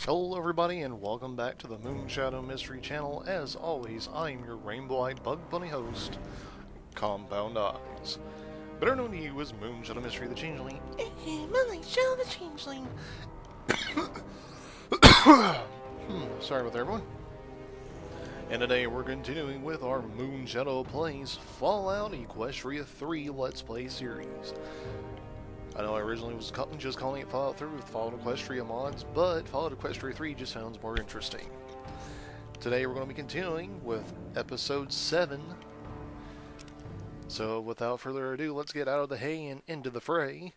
Hello everybody and welcome back to the Moonshadow Mystery channel. As always, I am your rainbow-eyed bug bunny host, Compound Eyes. Better known to you as Moonshadow Mystery the Changeling. Moonshadow the Changeling. Sorry about that, everyone. And today we're continuing with our Moonshadow Plays Fallout Equestria 3 Let's Play series. I know I originally was just calling it Fallout 3 with Fallout Equestria mods, but Fallout Equestria 3 just sounds more interesting. Today we're going to be continuing with Episode 7. So without further ado, let's get out of the hay and into the fray.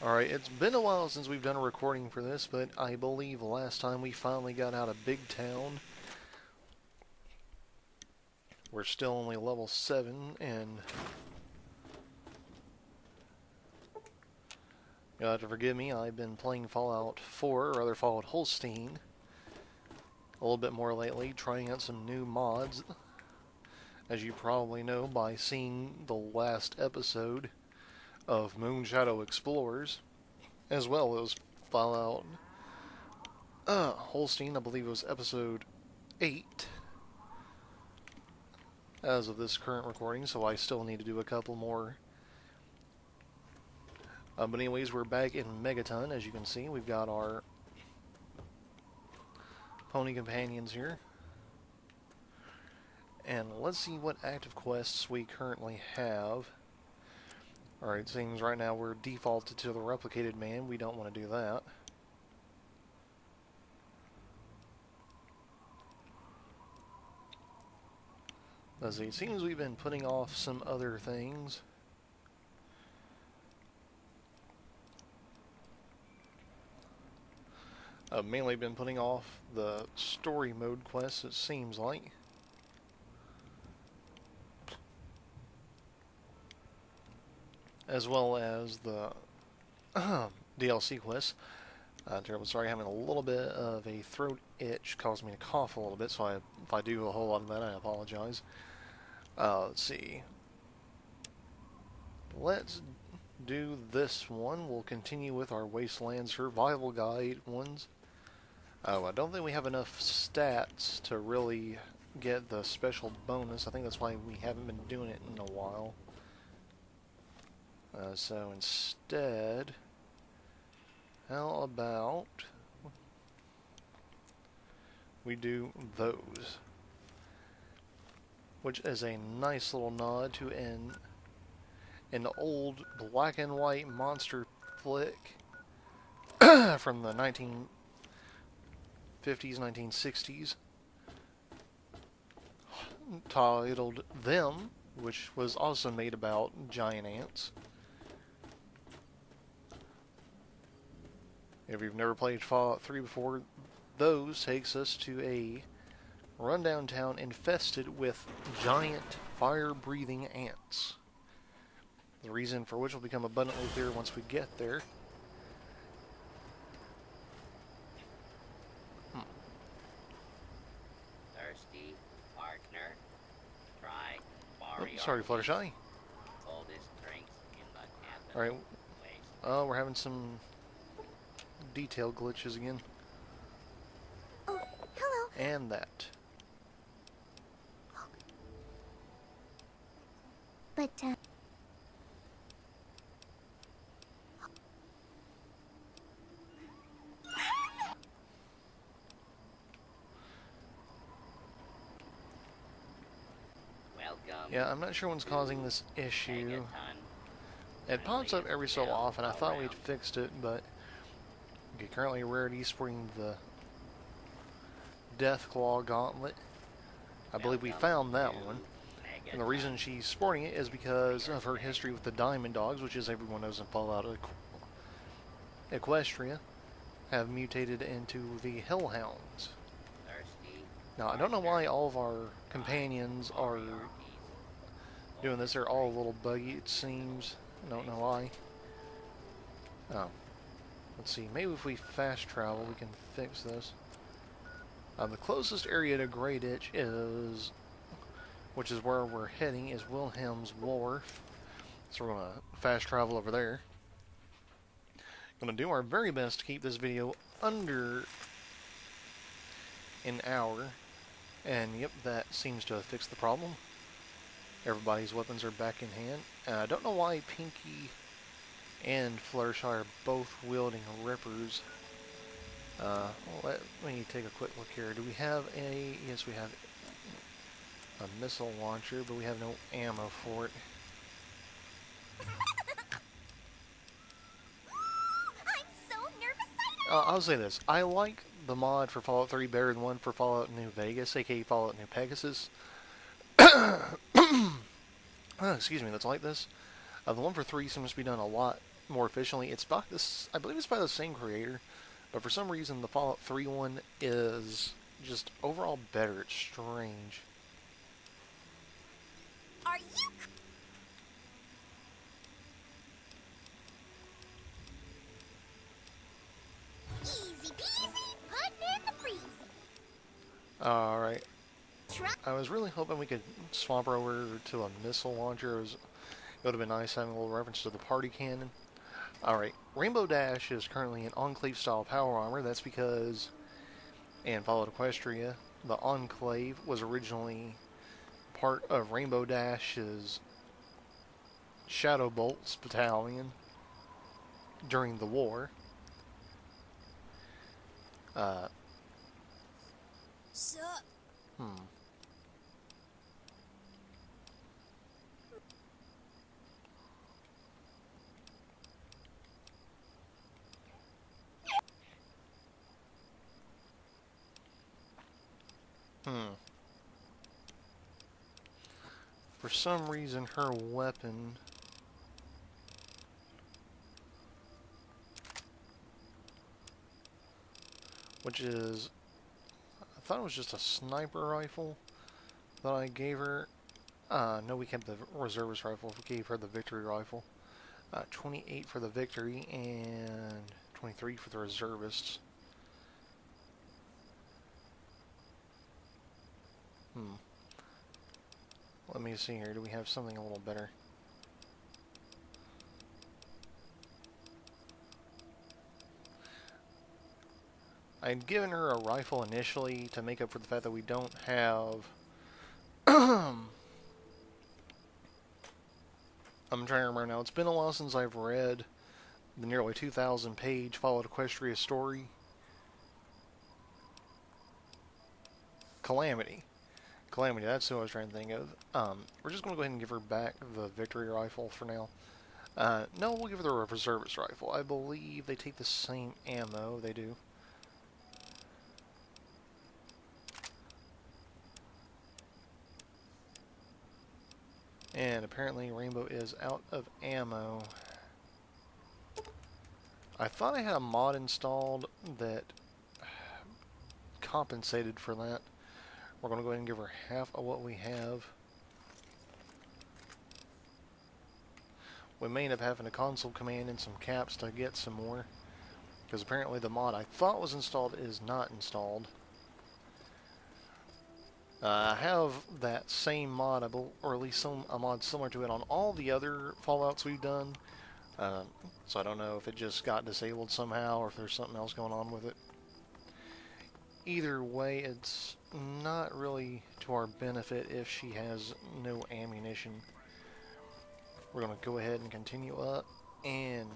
Alright, it's been a while since we've done a recording for this, but I believe last time we finally got out of Big Town. We're still only level 7, and you'll have to forgive me, I've been playing Fallout 4, or rather Fallout Holstein, a little bit more lately, trying out some new mods, as you probably know by seeing the last episode of Moonshadow Explorers, as well as Fallout Holstein. I believe it was episode 8. As of this current recording, so I still need to do a couple more. But anyways, we're back in Megaton. As you can see, we've got our pony companions here. And let's see what active quests we currently have. Alright, seems right now we're defaulted to the replicated man. We don't want to do that. Let's see, it seems we've been putting off some other things. I've mainly been putting off the story mode quests, it seems like. As well as the DLC quests. Terrible sorry, having a little bit of a throat itch caused me to cough a little bit, so if I do a whole lot of that, I apologize. Let's see. Let's do this one. We'll continue with our Wasteland Survival Guide ones. Oh, I don't think we have enough stats to really get the special bonus. I think that's why we haven't been doing it in a while. So instead, how about we do those? Which is a nice little nod to an old black and white monster flick from the 1950s, 1960s, titled Them, which was also made about giant ants. If you've never played Fallout 3 before, those takes us to a rundown town infested with giant fire-breathing ants. The reason for which will become abundantly clear once we get there. Thirsty partner, try Sorry, Fluttershy. Oldest drinks in the Alright. We're having some detail glitches again. Oh, hello. And that. But, welcome. Yeah, I'm not sure what's causing this issue. Megaton. It pops up every so often. I thought we'd fixed it, but okay, currently a rarity sporting the Deathclaw Gauntlet. I believe we found that one. And the reason she's sporting it is because of her history with the Diamond Dogs, which, as everyone knows in Fallout Equestria, have mutated into the Hellhounds. Now, I don't know why all of our companions are doing this. They're all a little buggy, it seems. I don't know why. Oh. Let's see. Maybe if we fast travel, we can fix this. The closest area to Grey Ditch is, which is where we're heading, is Wilhelm's Wharf. So we're going to fast travel over there. Going to do our very best to keep this video under an hour. And yep, that seems to have fixed the problem. Everybody's weapons are back in hand. I don't know why Pinky and Fluttershy are both wielding rippers. Let me take a quick look here. Do we have a... Yes, we have a missile launcher, but we have no ammo for it. I'm so nervous. I'll say this. I like the mod for Fallout 3 better than one for Fallout New Vegas, aka Fallout New Pegasus. Excuse me, that's like this. The one for 3 seems to be done a lot more efficiently. It's by this, I believe it's by the same creator, but for some reason the Fallout 3 one is just overall better. It's strange. Are you? Easy peasy, putting in the freezer. Alright. I was really hoping we could swap over to a missile launcher. It would have been nice having a little reference to the party cannon. Alright, Rainbow Dash is currently an Enclave style power armor. That's because in Fallout Equestria, the Enclave was originally part of Rainbow Dash's Shadow Bolts battalion during the war. Sup? For some reason, her weapon... which is... I thought it was just a sniper rifle that I gave her. No, we kept the reservist rifle. We gave her the victory rifle. 28 for the victory and 23 for the reservists. Let me see here. Do we have something a little better? I'd given her a rifle initially to make up for the fact that we don't have... I'm trying to remember now. It's been a while since I've read the nearly 2,000-page Fallout Equestria story. Calamity, that's who I was trying to think of. We're just going to go ahead and give her back the victory rifle for now. No, we'll give her the reservist rifle. I believe they take the same ammo. They do. And apparently Rainbow is out of ammo. I thought I had a mod installed that compensated for that. We're going to go ahead and give her half of what we have. We may end up having a console command and some caps to get some more, because apparently the mod I thought was installed is not installed. I have that same mod, or at least a mod similar to it on all the other Fallouts we've done. So I don't know if it just got disabled somehow or if there's something else going on with it. Either way, it's not really to our benefit if she has no ammunition. We're going to go ahead and continue up, and...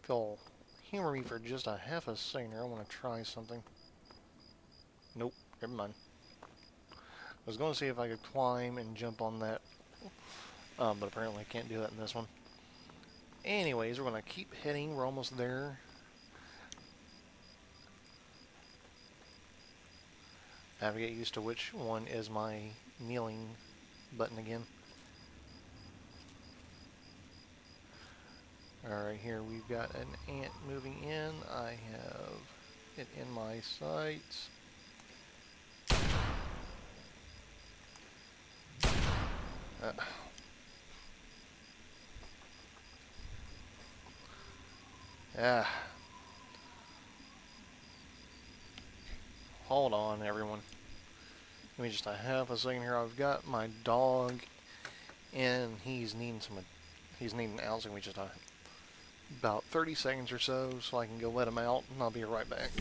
If you'll humor me for just a half a second here, I want to try something. Nope, never mind. I was going to see if I could climb and jump on that, but apparently I can't do that in this one. Anyways, we're going to keep heading. We're almost there. I have to get used to which one is my kneeling button again. Alright, here we've got an ant moving in. I have it in my sights. hold on, everyone. Give me just a half a second here. I've got my dog, and he's needing out. So give me just about 30 seconds or so I can go let him out, and I'll be right back.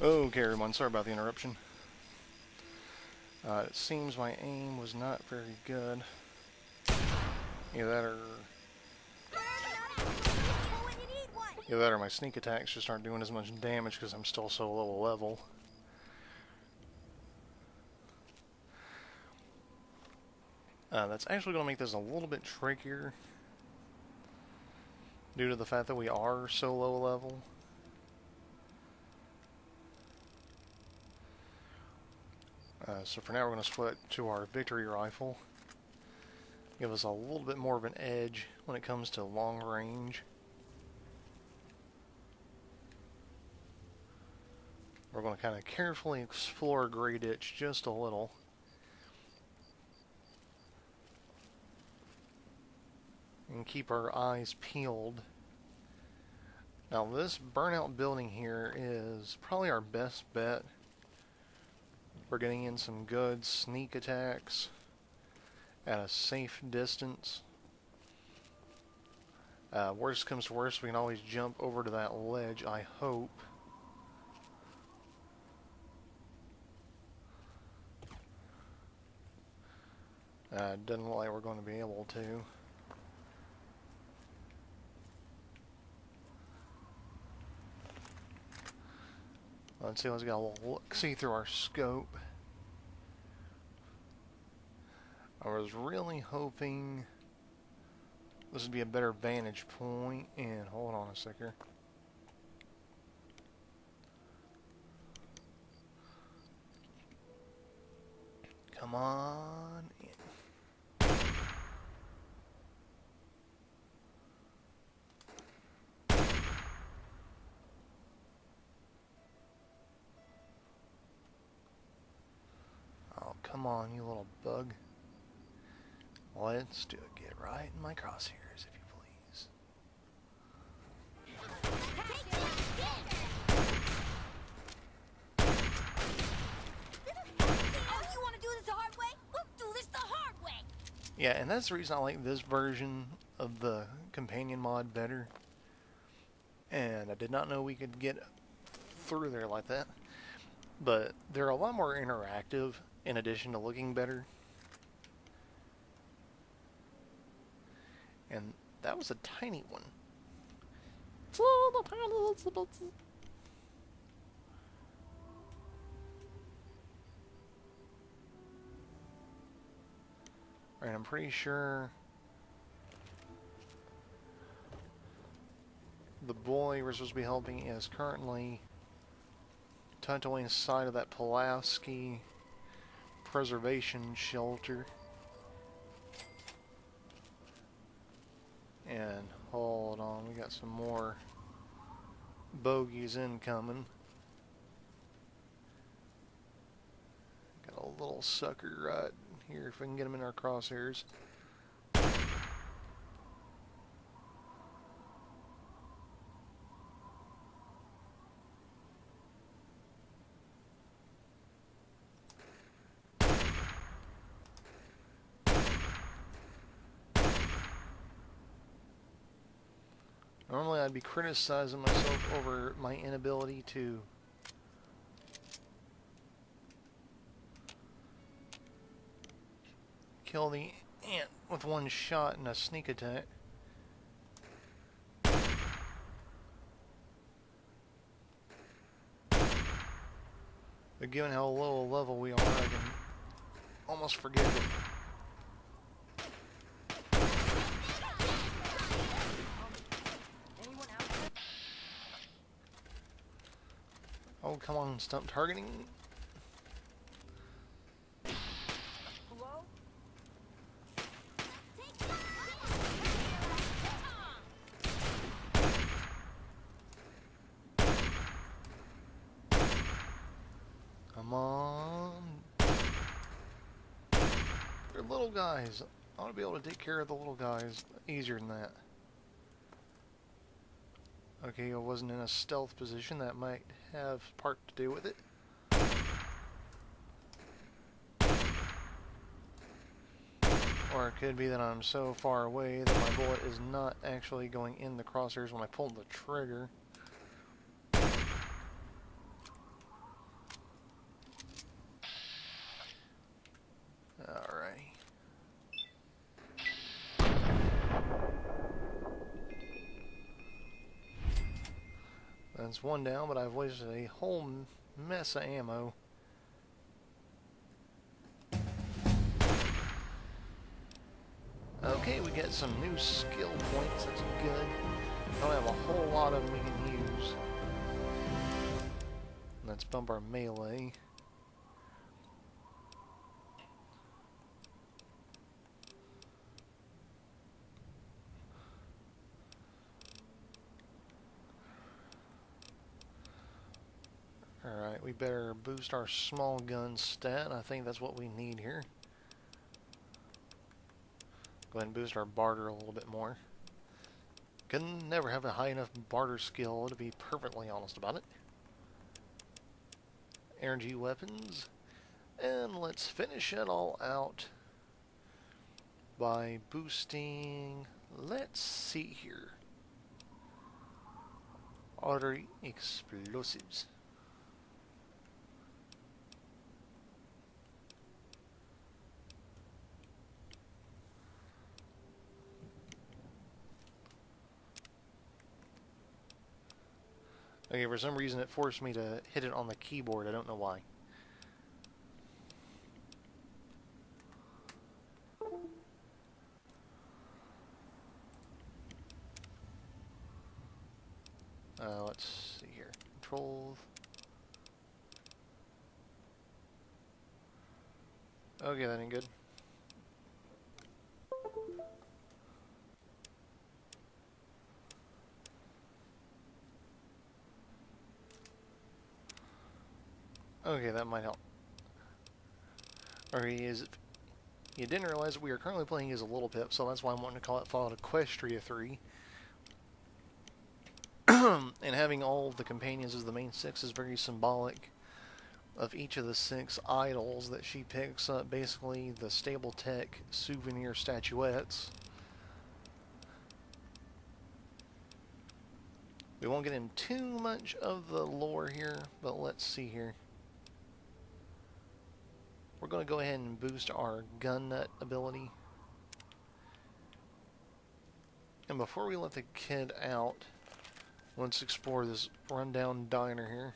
Okay, everyone, sorry about the interruption. It seems my aim was not very good. Either that or my sneak attacks just aren't doing as much damage because I'm still so low level. That's actually going to make this a little bit trickier due to the fact that we are so low level. So for now we're going to split to our victory rifle. Give us a little bit more of an edge when it comes to long range. We're going to kind of carefully explore Grey Ditch just a little. And keep our eyes peeled. Now this burnout building here is probably our best bet. We're getting in some good sneak attacks at a safe distance. Worst comes to worst, we can always jump over to that ledge, I hope. Doesn't look like we're going to be able to. Let's see, let's get a little look-see through our scope. I was really hoping this would be a better vantage point, and hold on a sec here. Come on in. Come on, you little bug. Let's do it. Get right in my crosshairs, if you please. Oh, you want to do this the hard way? We'll do this the hard way. Yeah, and that's the reason I like this version of the companion mod better. And I did not know we could get through there like that. But they're a lot more interactive in addition to looking better. And that was a tiny one. Alright, I'm pretty sure the boy we're supposed to be helping is currently tucked away inside of that Pulaski preservation shelter. And hold on, we got some more bogeys incoming. Got a little sucker right here if we can get him in our crosshairs. Normally I'd be criticizing myself over my inability to kill the ant with one shot in a sneak attack. But given how low a level we are, I can almost forget it. Oh, come on, stop targeting. Hello? Come on. They're little guys. I want to be able to take care of the little guys easier than that. Okay, I wasn't in a stealth position. That might have part to do with it. Or it could be that I'm so far away that my bullet is not actually going in the crosshairs when I pull the trigger. Alright. That's one down, but I've wasted a whole mess of ammo. Okay, we get some new skill points, that's good. Don't have a whole lot of them we can use. Let's bump our melee. Alright, we better boost our small gun stat. I think that's what we need here. Go ahead and boost our barter a little bit more. Can never have a high enough barter skill to be perfectly honest about it. Energy weapons. And let's finish it all out by boosting, let's see here, artery explosives. Okay, for some reason it forced me to hit it on the keyboard. I don't know why. Let's see here. Control. Okay, that ain't good. Okay, that might help. Or you didn't realize that we are currently playing as a little pip, so that's why I'm wanting to call it Fallout Equestria 3. And having all the companions as the main six is very symbolic of each of the 6 idols that she picks up, basically the stable tech souvenir statuettes. We won't get into too much of the lore here, but let's see here. We're going to go ahead and boost our gun nut ability. And before we let the kid out, let's explore this rundown diner here.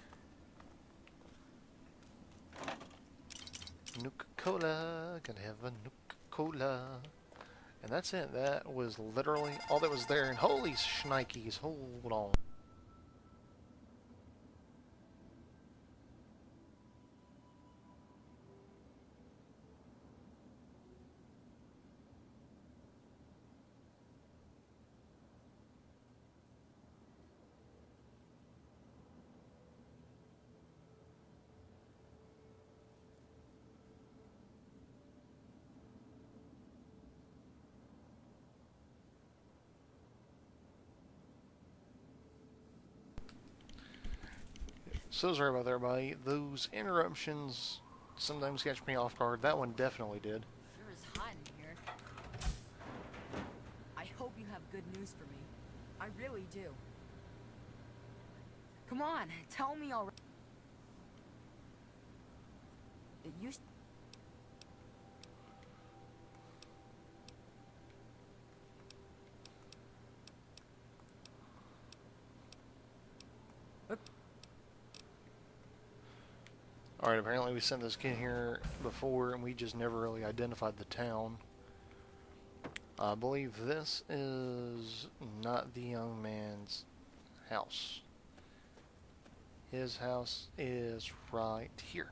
Nuka-Cola, gonna have a Nuka-Cola. And that's it. That was literally all that was there. And holy shnikes, hold on. So sorry about that, everybody. Those interruptions sometimes catch me off guard. That one definitely did. Sure is hot in here. I hope you have good news for me. I really do. Come on, tell me already. It used. Alright, apparently we sent this kid here before and we just never really identified the town. I believe this is not the young man's house. His house is right here.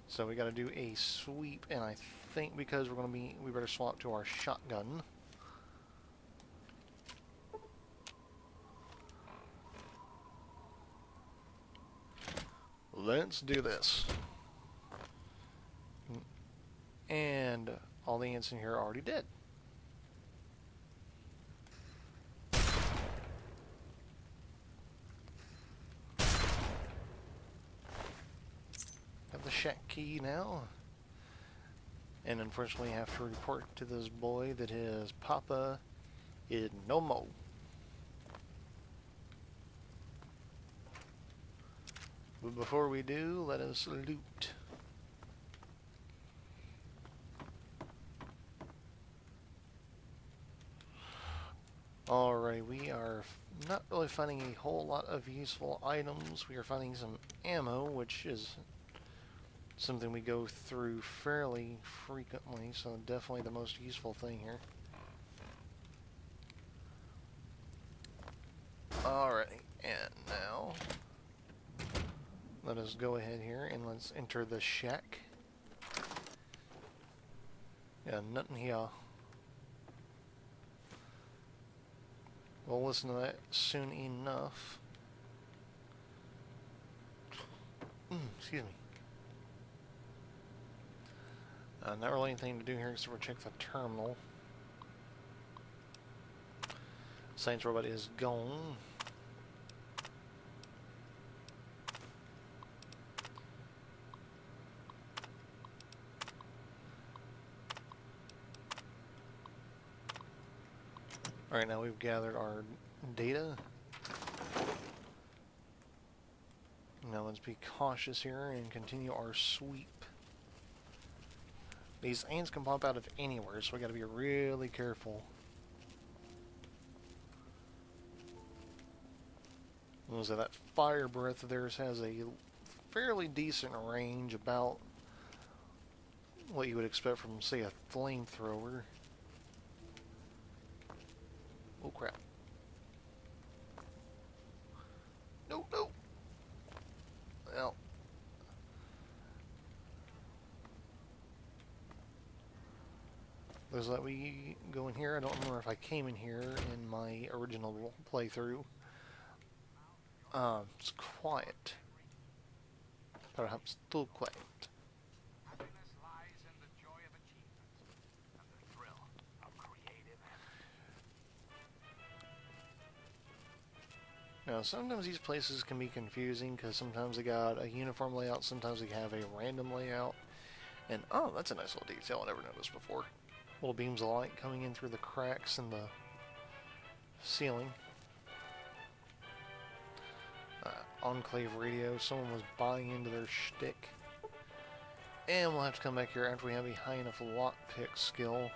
So we gotta do a sweep, and I think because we better swap to our shotgun. Let's do this. And all the ants in here are already dead. Have the shack key now. And unfortunately have to report to this boy that his papa is no more. But before we do, let us loot. Alright, we are not really finding a whole lot of useful items. We are finding some ammo, which is something we go through fairly frequently, so definitely the most useful thing here. Alright, and now let us go ahead here and let's enter the shack. Yeah, nothing here. We'll listen to that soon enough. Excuse me. Not really anything to do here except for check the terminal. Saints robot is gone. Alright, now we've gathered our data. Now let's be cautious here and continue our sweep. These ants can pop out of anywhere, so we gotta be really careful. So that fire breath of theirs has a fairly decent range, about what you would expect from, say, a flamethrower. Oh crap. No, no! Well. Looks like we go in here. I don't remember if I came in here in my original playthrough. It's quiet. Perhaps too quiet. Happiness lies in the joy of achievement and the thrill of creative effort. Now, sometimes these places can be confusing because sometimes they got a uniform layout, sometimes they have a random layout. And, oh, that's a nice little detail I never noticed before. Little beams of light coming in through the cracks in the ceiling. Enclave radio, someone was buying into their shtick. And we'll have to come back here after we have a high enough lockpick skill.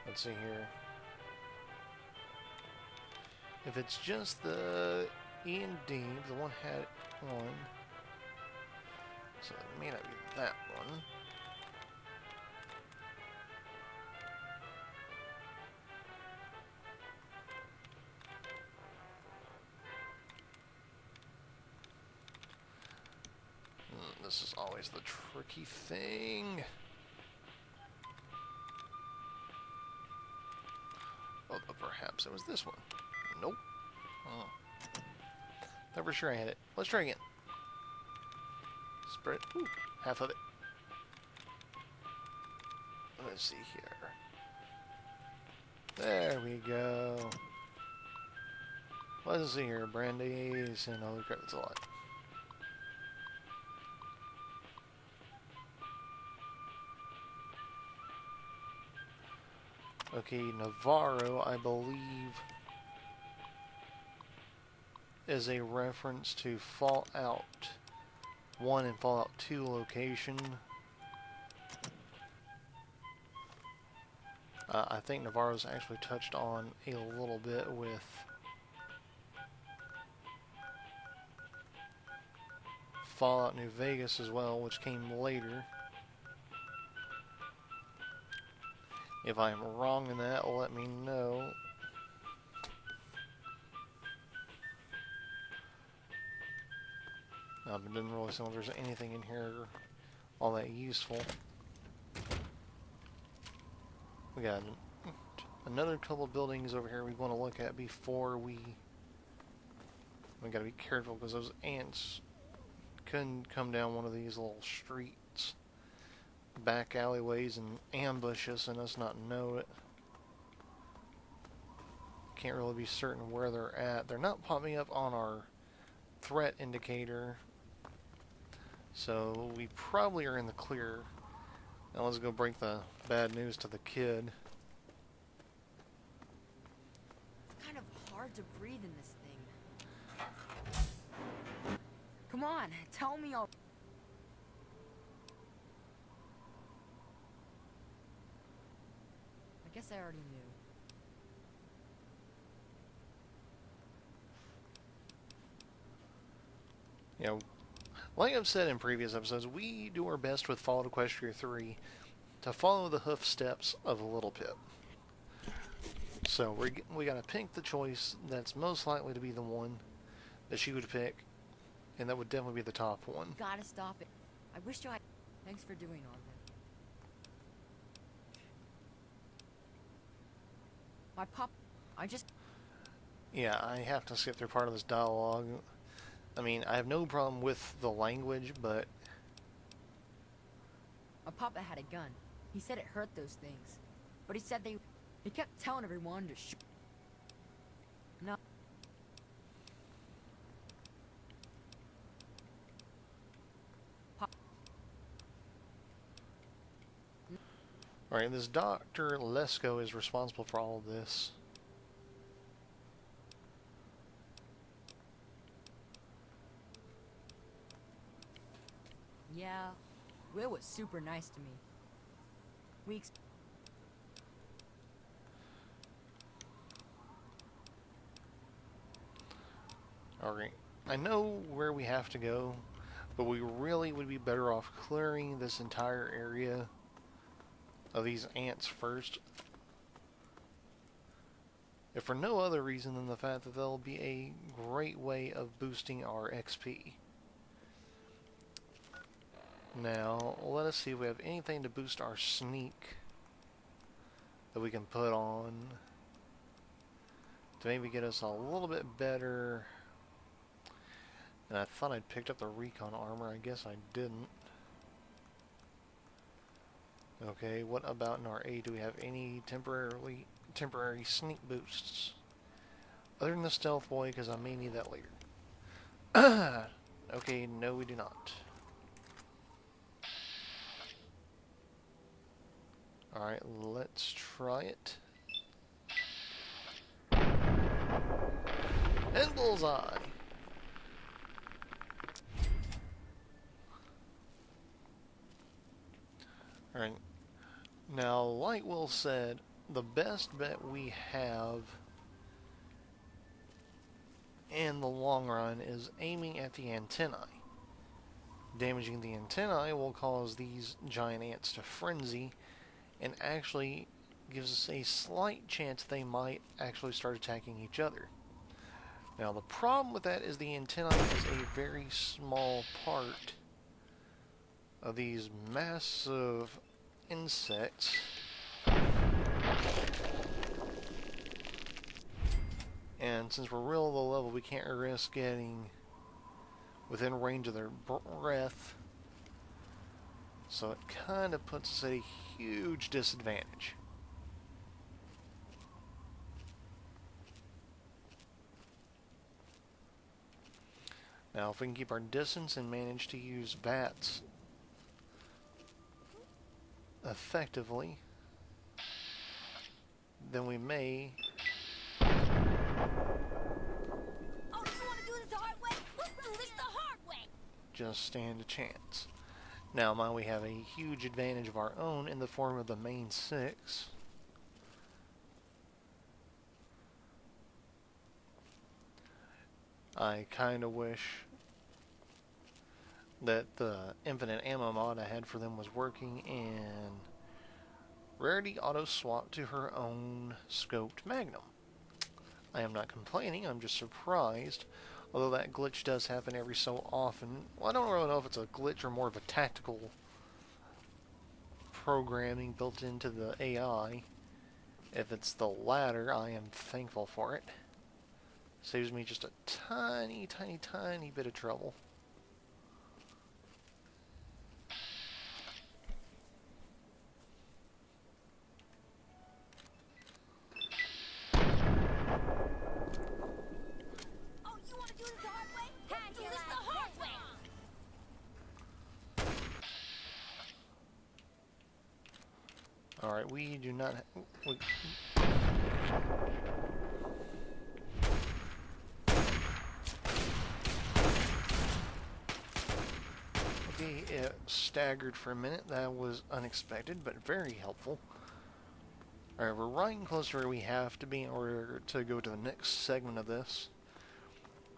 Let's see here. If it's just the E and D, the one had one. So it may not be that one. This is always the tricky thing. Oh, perhaps it was this one. Nope. Oh. Thought for sure I had it. Let's try again. Spread. Ooh, half of it. Let's see here. There we go. Let's see here. Brandies and holy crap, that's a lot. Okay, Navarro, I believe, is a reference to Fallout 1 and Fallout 2 location. I think Navarro's actually touched on a little bit with Fallout New Vegas as well, which came later. If I'm wrong in that, let me know. But didn't really seem like there's anything in here all that useful. We got another couple of buildings over here we want to look at before we gotta be careful because those ants couldn't come down one of these little streets, back alleyways, and ambush us and us not know it. Can't really be certain where they're at. They're not popping up on our threat indicator, so we probably are in the clear. Now let's go break the bad news to the kid. It's kind of hard to breathe in this thing. Come on, tell me all. I guess I already knew. You know, like I've said in previous episodes, we do our best with Fallout Equestria 3 to follow the hoof steps of a Little Pip. So we gotta pick the choice that's most likely to be the one that she would pick, and that would definitely be the top one. Gotta stop it. I wish you had. Thanks for doing all that. My pup. I just. Yeah, I have to skip through part of this dialogue. I mean, I have no problem with the language, but... My papa had a gun. He said it hurt those things. But he said he kept telling everyone to shoot. No. Alright, this Dr. Lesko is responsible for all of this. Yeah, Will was super nice to me. Alright, I know where we have to go, but we really would be better off clearing this entire area of these ants first. If for no other reason than the fact that they'll be a great way of boosting our XP. Now, let us see if we have anything to boost our sneak that we can put on to maybe get us a little bit better. And I thought I'd picked up the recon armor. I guess I didn't. Okay, what about in our A? Do we have any temporary sneak boosts? Other than the stealth boy, because I may need that later. Okay, no we do not. Alright, let's try it. And bullseye! Alright, now like Will said, the best bet we have in the long run is aiming at the antennae. Damaging the antennae will cause these giant ants to frenzy, and actually gives us a slight chance they might actually start attacking each other. Now the problem with that is the antennae is a very small part of these massive insects. And since we're real low level, we can't risk getting within range of their breath. So it kind of puts us at a huge disadvantage. Now if we can keep our distance and manage to use bats then we may Oh, you want to do this the hard way? We'll do this the hard way. just stand a chance. Now, mind we have a huge advantage of our own in the form of the main 6. I kind of wish that the infinite ammo mod I had for them was working, and Rarity auto-swapped to her own scoped Magnum. I am not complaining, I'm just surprised, although that glitch does happen every so often. Well, I don't really know if it's a glitch or more of a tactical programming built into the AI. If it's the latter, I am thankful for it. Saves me just a tiny, tiny, tiny bit of trouble. Oh, you want to do this the hard way? We'll do this the hard way. Alright, we do not... Okay, it staggered for a minute. That was unexpected, but very helpful. Alright, we're running close to where we have to be in order to go to the next segment of this.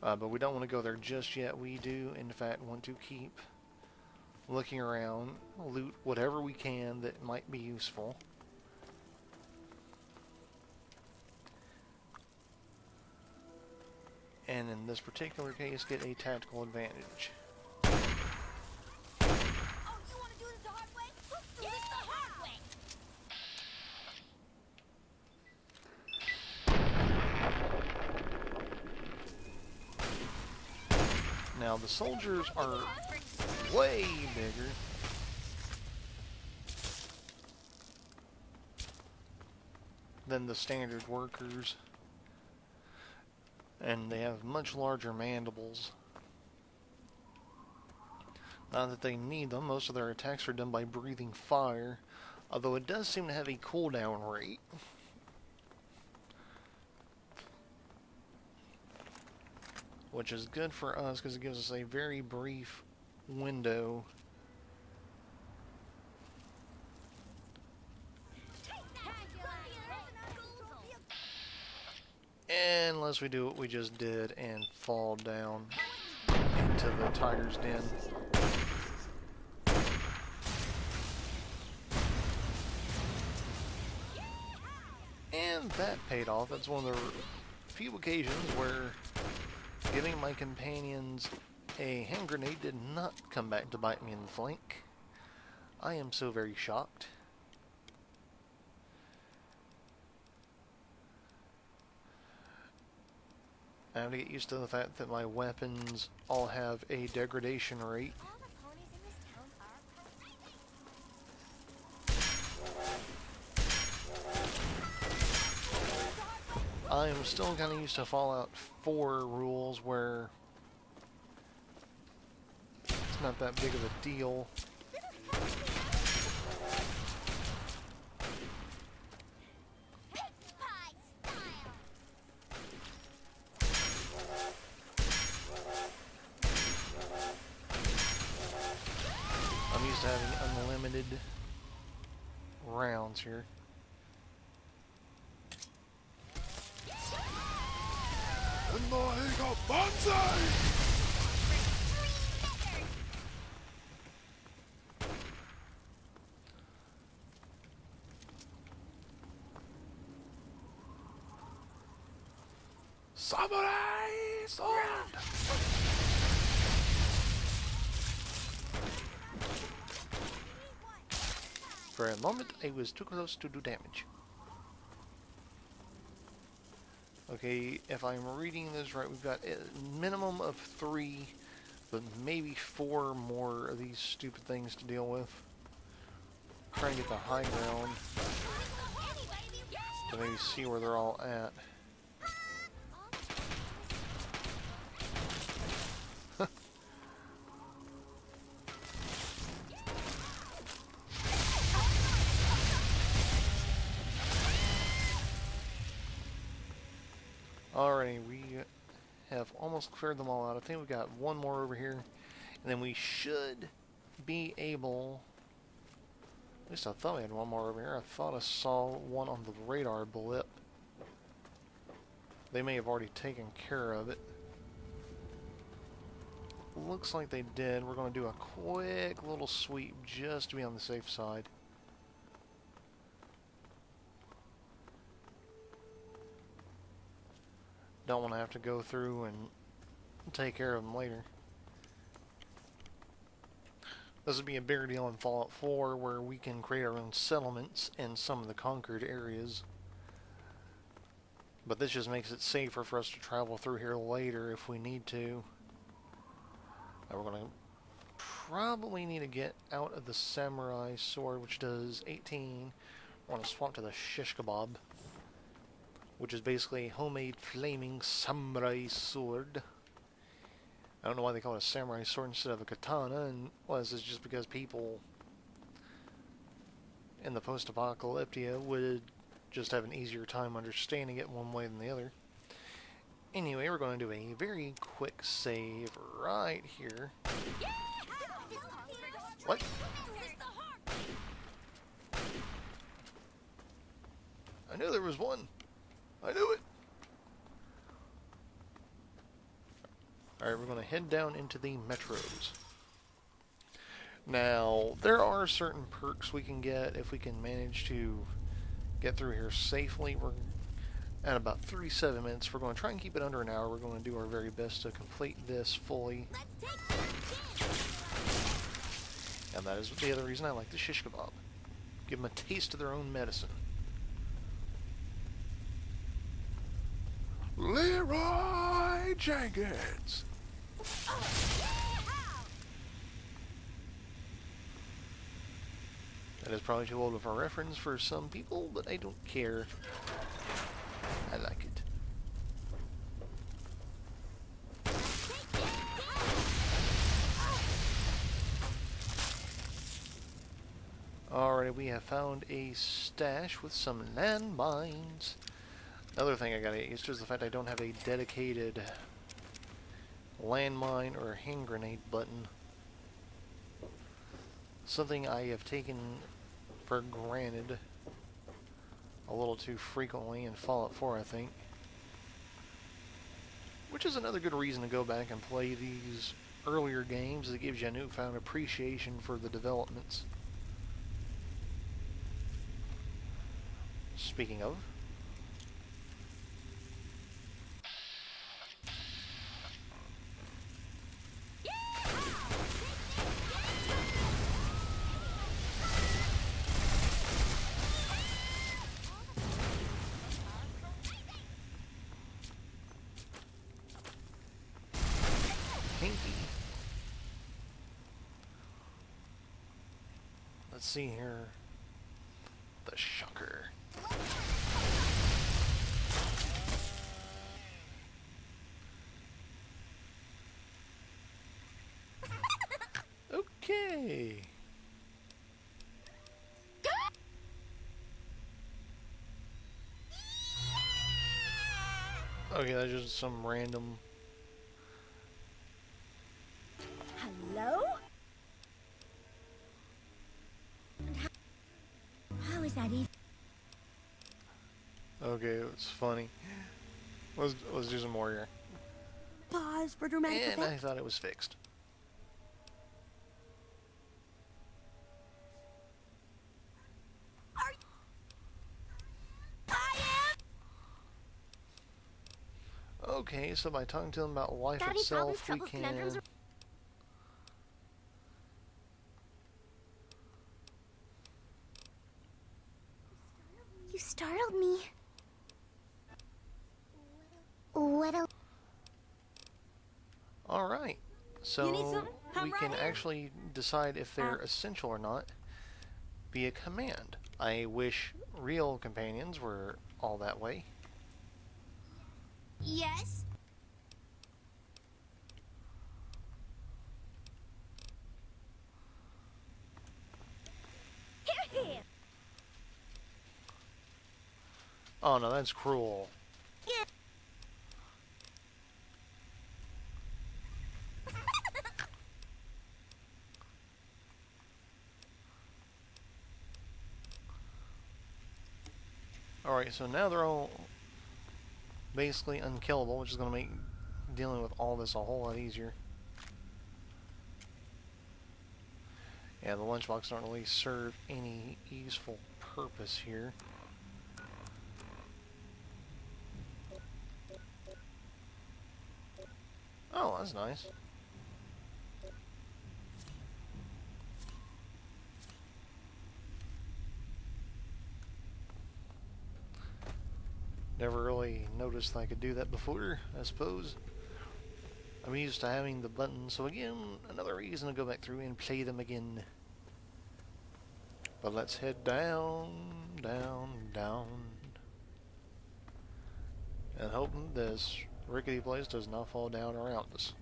But we don't want to go there just yet. We do, in fact, want to keep looking around, loot whatever we can that might be useful. And in this particular case, get a tactical advantage. Oh, you want to do this the hard way? We'll do this the hard way. Now, the soldiers are way bigger than the standard workers, and they have much larger mandibles. Not that they need them, most of their attacks are done by breathing fire, although it does seem to have a cooldown rate. Which is good for us because it gives us a very brief window unless we do what we just did and fall down into the tiger's den. And that paid off. That's one of the few occasions where giving my companions a hand grenade did not come back to bite me in the flank. I am so very shocked. I have to get used to the fact that my weapons all have a degradation rate. All the ponies in this town are I am still kind of used to Fallout 4 rules where it's not that big of a deal. I'm used to having unlimited rounds here. Samurai sword! For a moment, I was too close to do damage. Okay, if I'm reading this right, we've got a minimum of 3, but maybe 4 more of these stupid things to deal with. Try and get the high ground to maybe see where they're all at. Alrighty, we have almost cleared them all out. I think we got one more over here, and then we should be able. At least I thought we had one more over here. I thought I saw one on the radar blip. They may have already taken care of it. Looks like they did. We're going to do a quick little sweep just to be on the safe side. Don't want to have to go through and take care of them later. This would be a bigger deal in Fallout 4 where we can create our own settlements in some of the conquered areas. But this just makes it safer for us to travel through here later if we need to. Now we're going to probably need to get out of the samurai sword, which does 18. We're going to swap to the shish kebab, which is basically a homemade flaming samurai sword. I don't know why they call it a samurai sword instead of a katana, and well, this is just because people in the post-apocalyptia would just have an easier time understanding it one way than the other. Anyway, we're going to do a very quick save right here. What? I knew there was one. I knew it. Alright, we're going to head down into the metros. Now, there are certain perks we can get if we can manage to get through here safely. We're at about 37 minutes. We're going to try and keep it under an hour. We're going to do our very best to complete this fully. And that is the other reason I like the shish kebab. Give them a taste of their own medicine. Leroy Jenkins! That is probably too old of a reference for some people, but I don't care. I like it. Alright, we have found a stash with some landmines. Another thing I gotta get used to is the fact I don't have a dedicated landmine or hand grenade button. Something I have taken for granted a little too frequently in Fallout 4, I think. Which is another good reason to go back and play these earlier games. It gives you a newfound appreciation for the developments. Speaking of, let's see here. The shocker. Okay. Okay, that's just some random. Hello? How is that even? Okay, it was funny. Let's do some more here. Pause for dramatic And effect. I thought it was fixed. Okay, so by talking to them about life Daddy itself, we problems, can. conundrums, You startled me. What? Alright, You need so something? we I'm can right here. actually decide if they're essential or not via command. I wish real companions were all that way. Yes. Here. Oh no, that's cruel. Alright, so now they're all basically unkillable, which is going to make dealing with all this a whole lot easier. Yeah, the lunchbox don't really serve any useful purpose here. Oh, that's nice. Never really noticed I could do that before, I suppose. I'm used to having the buttons, so again, another reason to go back through and play them again. But let's head down, down, down. And hoping this rickety place does not fall down around us.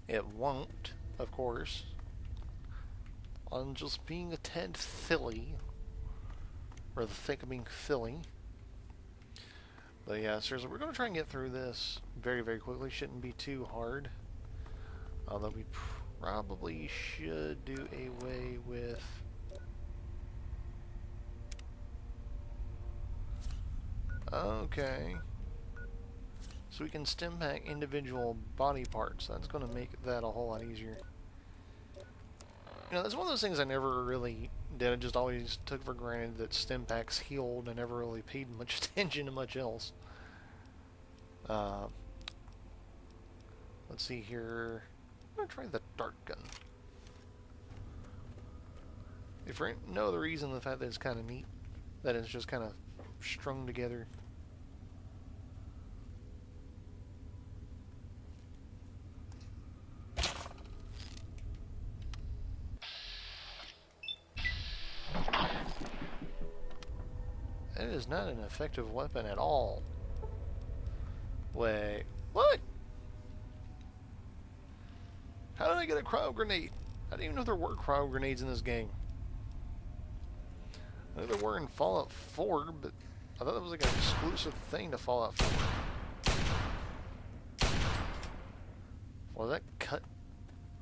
It won't, of course. I'm just being a tad silly. Or the thick of being silly. But yeah, seriously, we're going to try and get through this very, very quickly. Shouldn't be too hard. Although we probably should do away with... Okay. So we can stim pack individual body parts. That's going to make that a whole lot easier. You know, that's one of those things I never really did. I just always took for granted that stim packs healed and never really paid much attention to much else. Let's see here. I'm going to try the dart gun. If for no other reason, the fact that it's kind of neat. That it's just kind of strung together. That is not an effective weapon at all. Wait, what? How did I get a cryo grenade? I didn't even know there were cryo grenades in this game. I knew there were in Fallout 4, but I thought that was like an exclusive thing to Fallout 4. Well, that cut...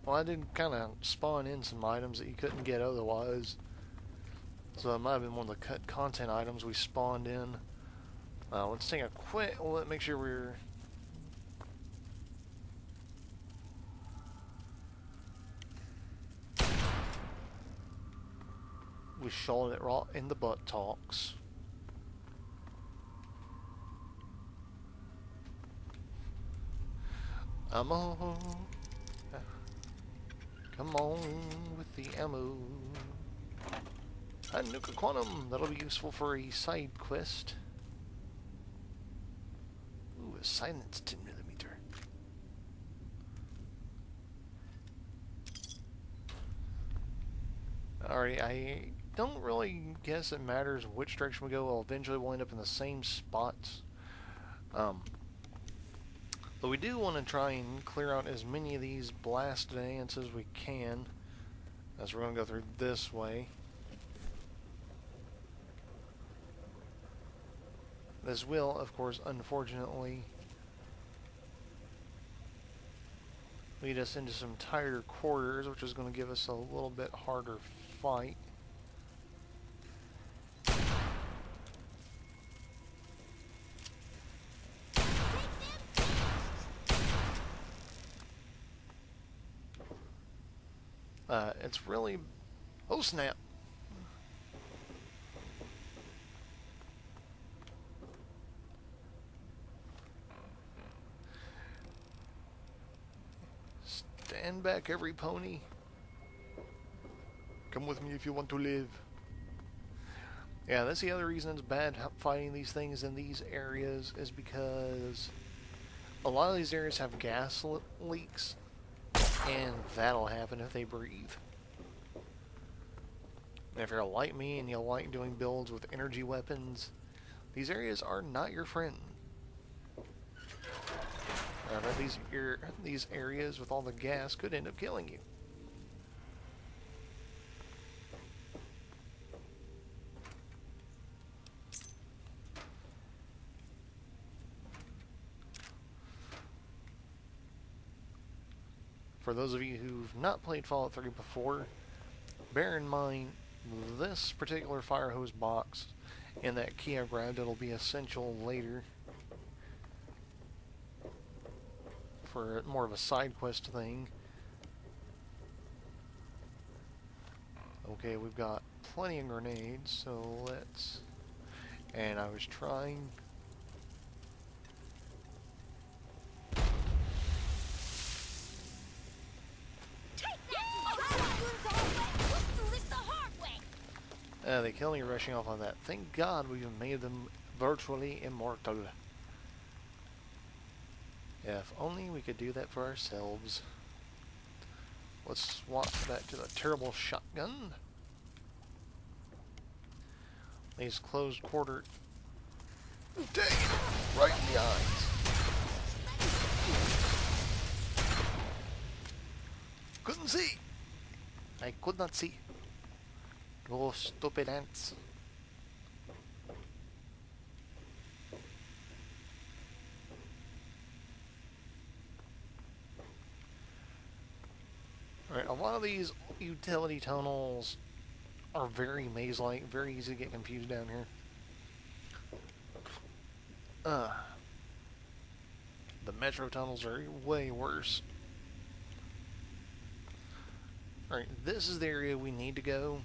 Well, I did kind of spawn in some items that you couldn't get otherwise. So it might have been one of the cut content items we spawned in. Let's take a quick... Let's make sure we're... We shot it right in the buttocks. Ammo. Come on with the ammo. And Nuka Quantum. That'll be useful for a side quest. Ooh, a silenced 10mm. Alright, I don't really guess it matters which direction we go. Well, eventually we'll end up in the same spots. But we do want to try and clear out as many of these blasted ants as we can. As we're going to go through this way. This will, of course, unfortunately, lead us into some tighter quarters, which is going to give us a little bit harder fight. It's really... Oh, snap! Stand back, every pony. Come with me if you want to live. Yeah, that's the other reason it's bad fighting these things in these areas, is because a lot of these areas have gas leaks, and that'll happen if they breathe. And if you're like me and you like doing builds with energy weapons, these areas are not your friend. These areas with all the gas could end up killing you. For those of you who've not played Fallout 3 before, bear in mind this particular fire hose box and that key I grabbed. It'll be essential later for more of a side quest thing. Okay, we've got plenty of grenades, so let's... And I was trying... They kill me rushing off on that. Thank God we've made them virtually immortal. Yeah, if only we could do that for ourselves. Let's swap back to the terrible shotgun. These closed quarter. Dang it! Right in the eyes. Couldn't see. I could not see. Those stupid ants. Alright, a lot of these utility tunnels are very maze-like, very easy to get confused down here. The metro tunnels are way worse. Alright, this is the area we need to go.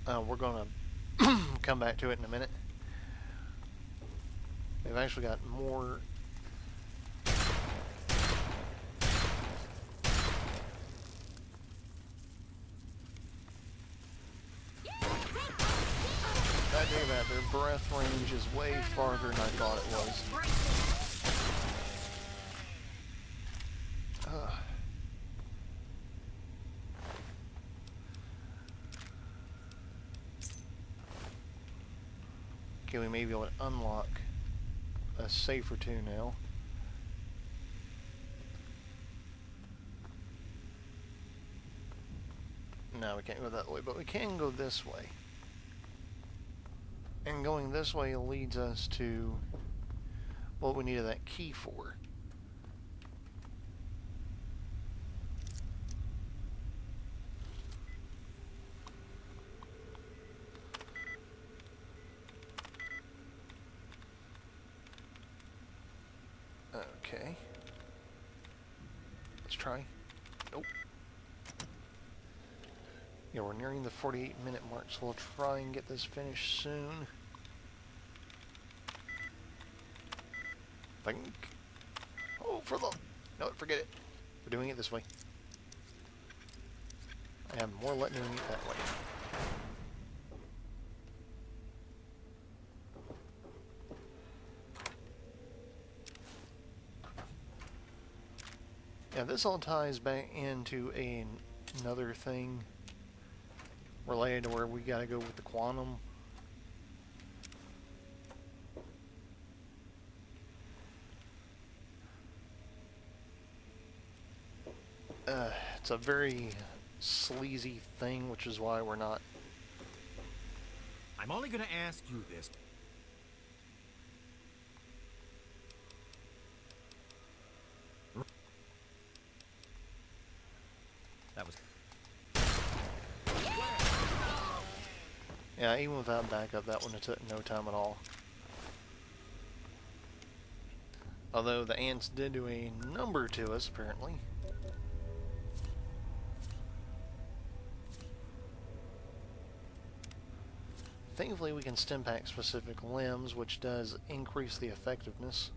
We're gonna come back to it in a minute. They've actually got more... I do that, their breath range is way farther than I thought it was. Okay, we may be able to unlock a safe or two now. No, we can't go that way, but we can go this way. And going this way leads us to what we needed that key for. Okay. Let's try. Nope. Yeah, we're nearing the 48-minute mark, so we'll try and get this finished soon. Think. Oh, for the... No, forget it. We're doing it this way. I am more letting doing it that way. Yeah, this all ties back into another thing related to where we gotta go with the quantum. It's a very sleazy thing, which is why we're not... I'm only gonna ask you this. That was... Yeah, even without backup, that one took no time at all. Although the ants did do a number to us, apparently. Thankfully, we can stim pack specific limbs, which does increase the effectiveness.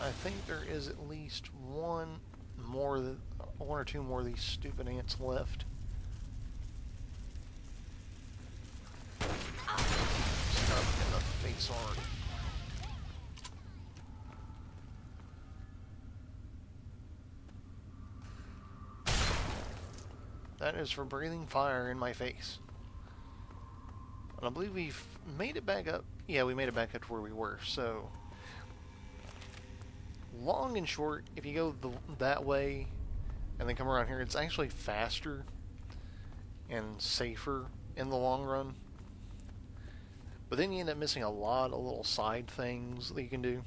I think there is at least one or two more of these stupid ants left. Stuck in the face already. That is for breathing fire in my face. And I believe we've made it back up. Yeah, we made it back up to where we were, so... Long and short, if you go that way and then come around here, it's actually faster and safer in the long run. But then you end up missing a lot of little side things that you can do.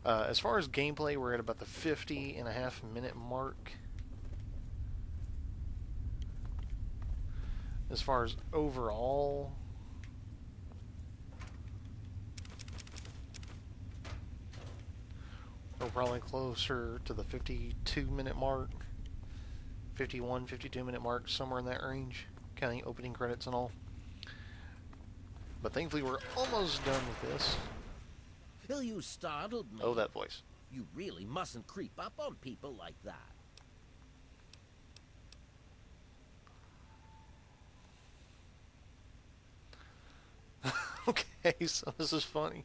As far as gameplay, we're at about the 50.5-minute mark. As far as overall, we're probably closer to the 52-minute mark. 51, 52-minute mark, somewhere in that range, counting opening credits and all. But thankfully we're almost done with this. Phil, you startled me. Oh, that voice. You really mustn't creep up on people like that. Okay, so this is funny.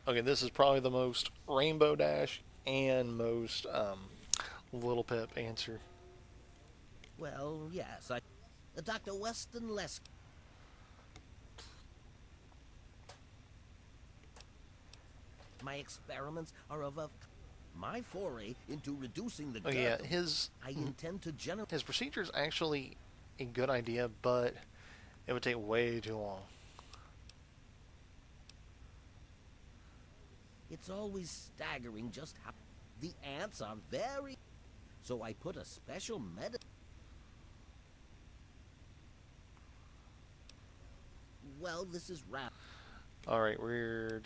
Okay, this is probably the most Rainbow Dash and most Little Pip answer. Well, yes, Dr. Weston Les. My experiments are of a... My foray into reducing the Oh yeah, dirt. his I intend to generate... His procedure is actually a good idea, but it would take way too long. It's always staggering just how... The ants are very... So I put a special medicine... Well, this is rap. Alright, we're...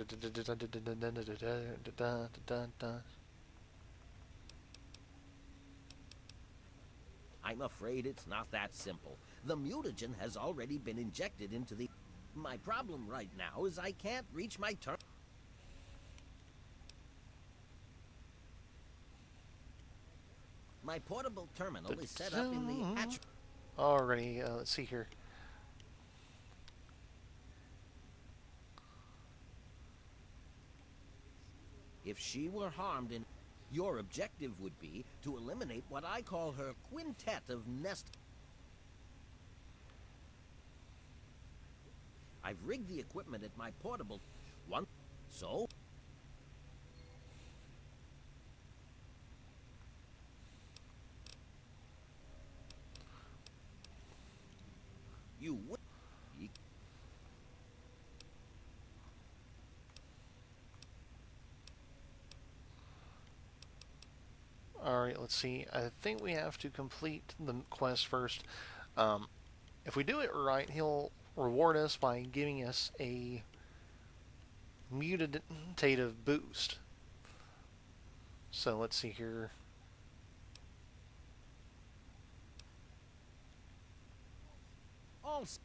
I'm afraid it's not that simple. The mutagen has already been injected into the... My problem right now is I can't reach my turn. My portable terminal is set up in the hatch. Already, let's see here. If she were harmed in... Your objective would be to eliminate what I call her quintet of nest... I've rigged the equipment at my portable... One... So... You would... Alright, let's see. I think we have to complete the quest first. If we do it right, he'll reward us by giving us a mutative boost. So let's see here. Also,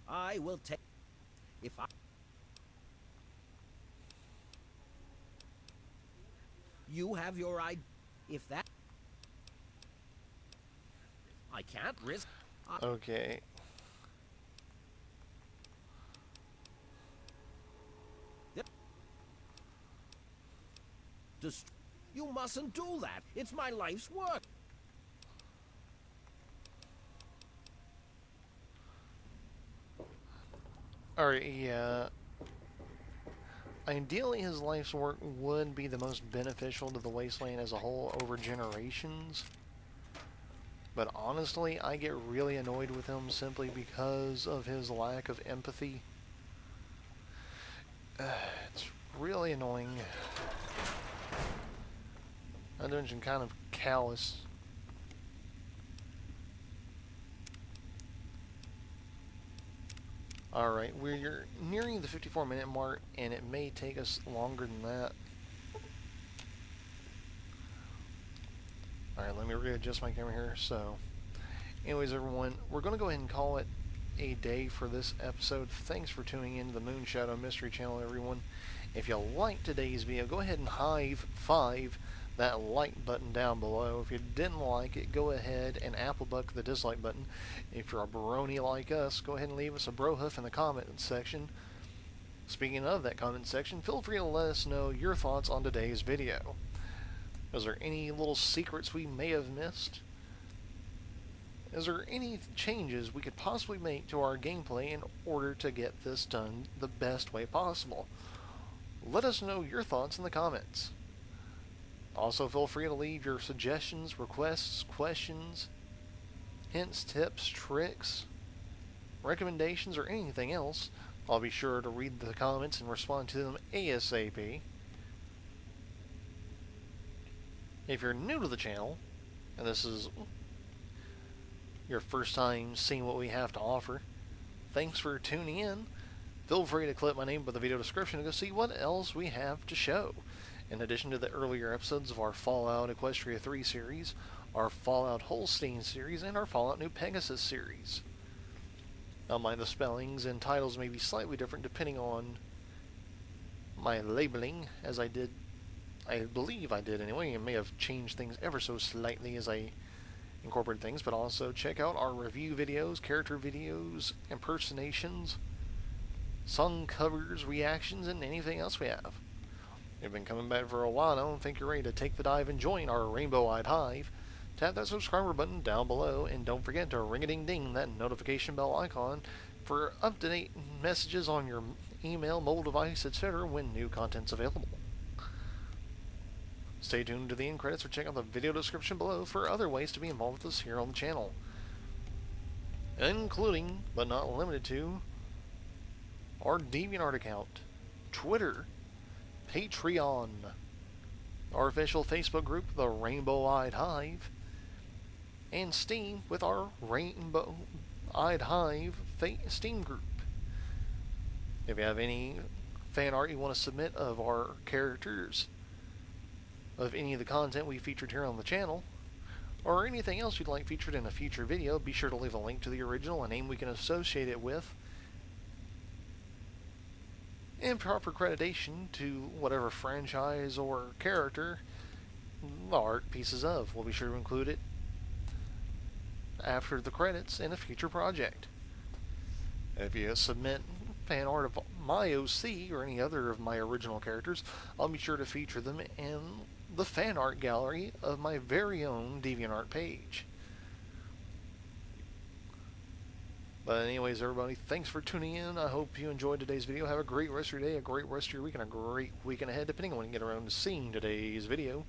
I will take... If I... You have your idea. If that... I can't risk... Okay. You mustn't do that. It's my life's work. Alright, yeah. Ideally, his life's work would be the most beneficial to the wasteland as a whole over generations. But honestly, I get really annoyed with him simply because of his lack of empathy. It's really annoying. Not to mention kind of callous. Alright, we're nearing the 54-minute mark, and it may take us longer than that. Alright, let me readjust my camera here. So, anyways, everyone, we're going to go ahead and call it a day for this episode. Thanks for tuning in to the Moonshadow Mystery channel, everyone. If you liked today's video, go ahead and high-five that like button down below. If you didn't like it, go ahead and applebuck the dislike button. If you're a brony like us, go ahead and leave us a brohoof in the comment section. Speaking of that comment section, feel free to let us know your thoughts on today's video. Is there any little secrets we may have missed? Is there any changes we could possibly make to our gameplay in order to get this done the best way possible? Let us know your thoughts in the comments. Also, feel free to leave your suggestions, requests, questions, hints, tips, tricks, recommendations, or anything else, I'll be sure to read the comments and respond to them ASAP. If you're new to the channel, and this is your first time seeing what we have to offer, thanks for tuning in. Feel free to click my name by the video description to go see what else we have to show. In addition to the earlier episodes of our Fallout Equestria 3 series, our Fallout Holstein series, and our Fallout New Pegasus series. Now mind the spellings and titles may be slightly different depending on my labeling, as I believe I did anyway, and may have changed things ever so slightly as I incorporated things, but also check out our review videos, character videos, impersonations, song covers, reactions, and anything else we have. You've been coming back for a while now and think you're ready to take the dive and join our Rainbow-Eyed Hive. Tap that subscriber button down below, and don't forget to ring-a-ding-ding that notification bell icon for up-to-date messages on your email, mobile device, etc. when new content's available. Stay tuned to the end credits or check out the video description below for other ways to be involved with us here on the channel, including, but not limited to, our DeviantArt account, Twitter, Patreon, our official Facebook group, the Rainbow-Eyed Hive, and Steam with our Rainbow-Eyed Hive Steam group. If you have any fan art you want to submit of our characters, of any of the content we featured here on the channel, or anything else you'd like featured in a future video, be sure to leave a link to the original, a name we can associate it with, and proper accreditation to whatever franchise or character the art pieces of. We'll be sure to include it after the credits in a future project. If you submit fan art of my OC or any other of my original characters, I'll be sure to feature them in the fan art gallery of my very own DeviantArt page. But anyways, everybody, thanks for tuning in. I hope you enjoyed today's video. Have a great rest of your day, a great rest of your week, and a great weekend ahead, depending on when you get around to seeing today's video.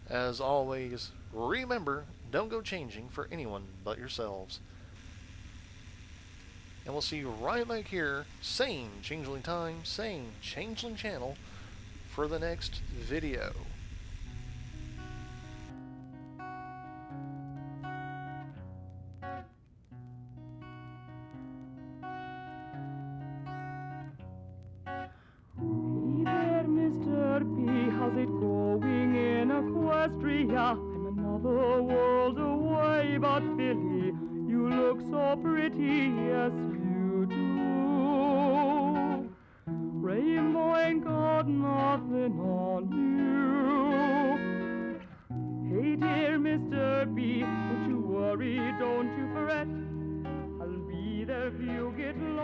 As always, remember, don't go changing for anyone but yourselves. And we'll see you right back here, same Changeling time, same Changeling channel, for the next video. Hey there, Mr. P, how's it going in Equestria? I'm another world away, but Billy, you look so pretty, yes you do. Rainbow ain't got nothing on you. Hey dear Mr. B, don't you worry, don't you fret. I'll be there if you get lost.